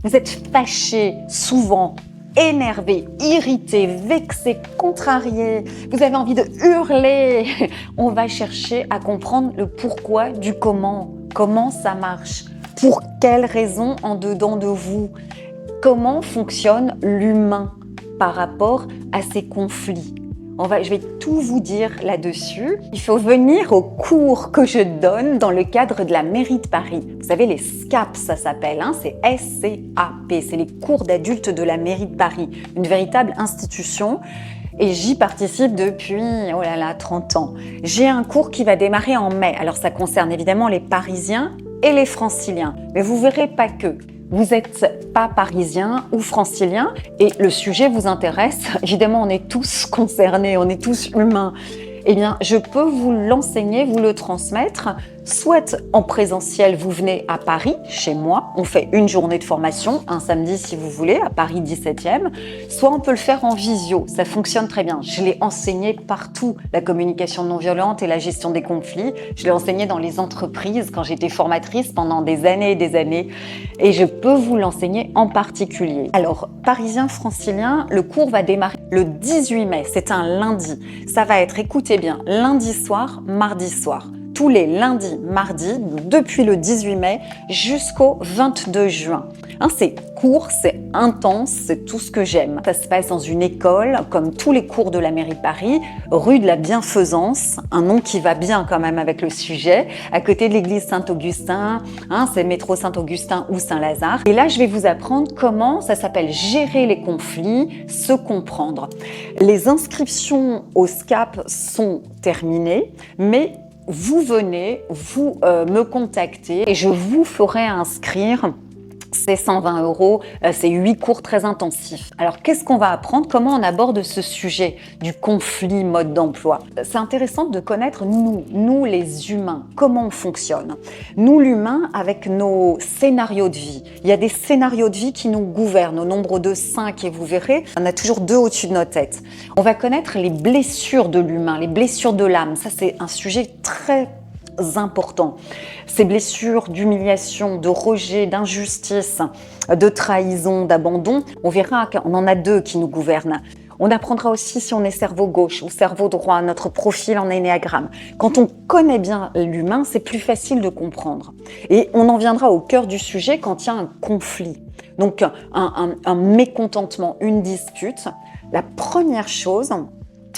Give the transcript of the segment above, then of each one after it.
Vous êtes fâché, souvent, énervé, irrité, vexé, contrarié. Vous avez envie de hurler. On va chercher à comprendre le pourquoi du comment. Comment ça marche? Pour quelles raisons en dedans de vous? Comment fonctionne l'humain par rapport à ces conflits? Je vais tout vous dire là-dessus. Il faut venir au cours que je donne dans le cadre de la mairie de Paris. Vous savez, les SCAP, ça s'appelle, c'est S-C-A-P, c'est les cours d'adultes de la mairie de Paris, une véritable institution. Et j'y participe depuis, 30 ans. J'ai un cours qui va démarrer en mai. Alors ça concerne évidemment les Parisiens et les Franciliens. Mais vous verrez pas que. Vous n'êtes pas parisien ou francilien et le sujet vous intéresse. Évidemment, on est tous concernés, on est tous humains. Eh bien, je peux vous l'enseigner, vous le transmettre. Soit en présentiel, vous venez à Paris, chez moi, on fait une journée de formation, un samedi si vous voulez, à Paris 17e. Soit on peut le faire en visio, ça fonctionne très bien. Je l'ai enseigné partout, la communication non violente et la gestion des conflits. Je l'ai enseigné dans les entreprises quand j'étais formatrice pendant des années et des années. Et je peux vous l'enseigner en particulier. Alors, parisien, francilien, le cours va démarrer le 18 mai, c'est un lundi. Ça va être, écoutez bien, lundi soir, mardi soir. Tous les lundis, mardis, depuis le 18 mai jusqu'au 22 juin. C'est court, c'est intense, c'est tout ce que j'aime. Ça se passe dans une école, comme tous les cours de la mairie de Paris, rue de la Bienfaisance, un nom qui va bien quand même avec le sujet, à côté de l'église Saint-Augustin, c'est métro Saint-Augustin ou Saint-Lazare. Et là, je vais vous apprendre comment ça s'appelle gérer les conflits, se comprendre. Les inscriptions au SCAP sont terminées, mais vous venez, vous me contactez et je vous ferai inscrire. C'est 120 €, c'est 8 cours très intensifs. Alors, qu'est-ce qu'on va apprendre? Comment on aborde ce sujet du conflit mode d'emploi? C'est intéressant de connaître nous les humains, comment on fonctionne. Nous, l'humain, avec nos scénarios de vie. Il y a des scénarios de vie qui nous gouvernent, au nombre de 5, et vous verrez, on a toujours 2 au-dessus de notre tête. On va connaître les blessures de l'humain, les blessures de l'âme. Ça, c'est un sujet très important. Ces blessures d'humiliation, de rejet, d'injustice, de trahison, d'abandon, on verra qu'on en a 2 qui nous gouvernent. On apprendra aussi si on est cerveau gauche ou cerveau droit, notre profil en énéagramme. Quand on connaît bien l'humain, c'est plus facile de comprendre. Et on en viendra au cœur du sujet quand il y a un conflit. Donc un mécontentement, une dispute. La première chose,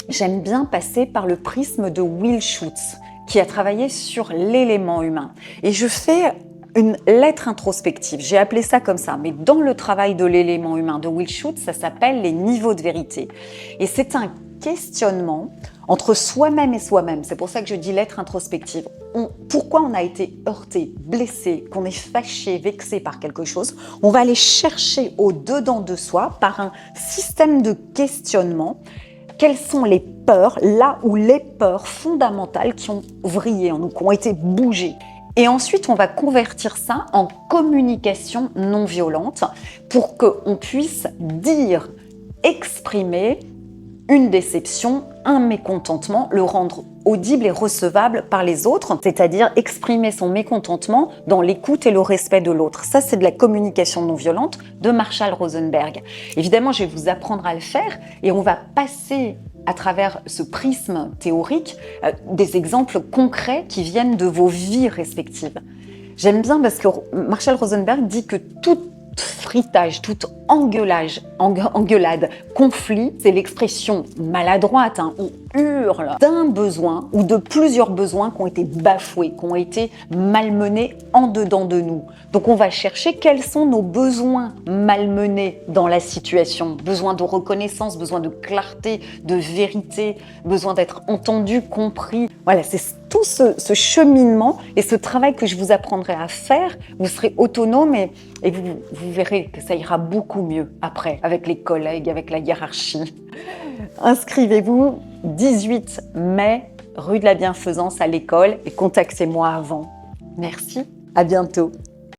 j'aime bien passer par le prisme de Will Schutz, qui a travaillé sur l'élément humain. Et je fais une lettre introspective, j'ai appelé ça comme ça, mais dans le travail de l'élément humain de Will Schutz, ça s'appelle les niveaux de vérité. Et c'est un questionnement entre soi-même et soi-même. C'est pour ça que je dis lettre introspective. Pourquoi on a été heurté, blessé, qu'on est fâché, vexé par quelque chose, on va aller chercher au-dedans de soi par un système de questionnement. Quelles sont les peurs, là où les peurs fondamentales qui ont vrillé en nous, qui ont été bougées. Et ensuite, on va convertir ça en communication non violente pour qu'on puisse dire, exprimer une déception, un mécontentement, le rendre audible et recevable par les autres, c'est-à-dire exprimer son mécontentement dans l'écoute et le respect de l'autre. Ça, c'est de la communication non violente de Marshall Rosenberg. Évidemment, je vais vous apprendre à le faire et on va passer à travers ce prisme théorique des exemples concrets qui viennent de vos vies respectives. J'aime bien parce que Marshall Rosenberg dit que tout fritage, tout engueulade, conflit, c'est l'expression maladroite, on hurle d'un besoin ou de plusieurs besoins qui ont été bafoués, qui ont été malmenés en dedans de nous. Donc on va chercher quels sont nos besoins malmenés dans la situation. Besoin de reconnaissance, besoin de clarté, de vérité, besoin d'être entendu, compris. Voilà, c'est tout ce cheminement et ce travail que je vous apprendrai à faire. Vous serez autonome et vous verrez que ça ira beaucoup mieux après, avec les collègues, avec la hiérarchie. Inscrivez-vous 18 mai, rue de la Bienfaisance à l'école et contactez-moi avant. Merci, à bientôt.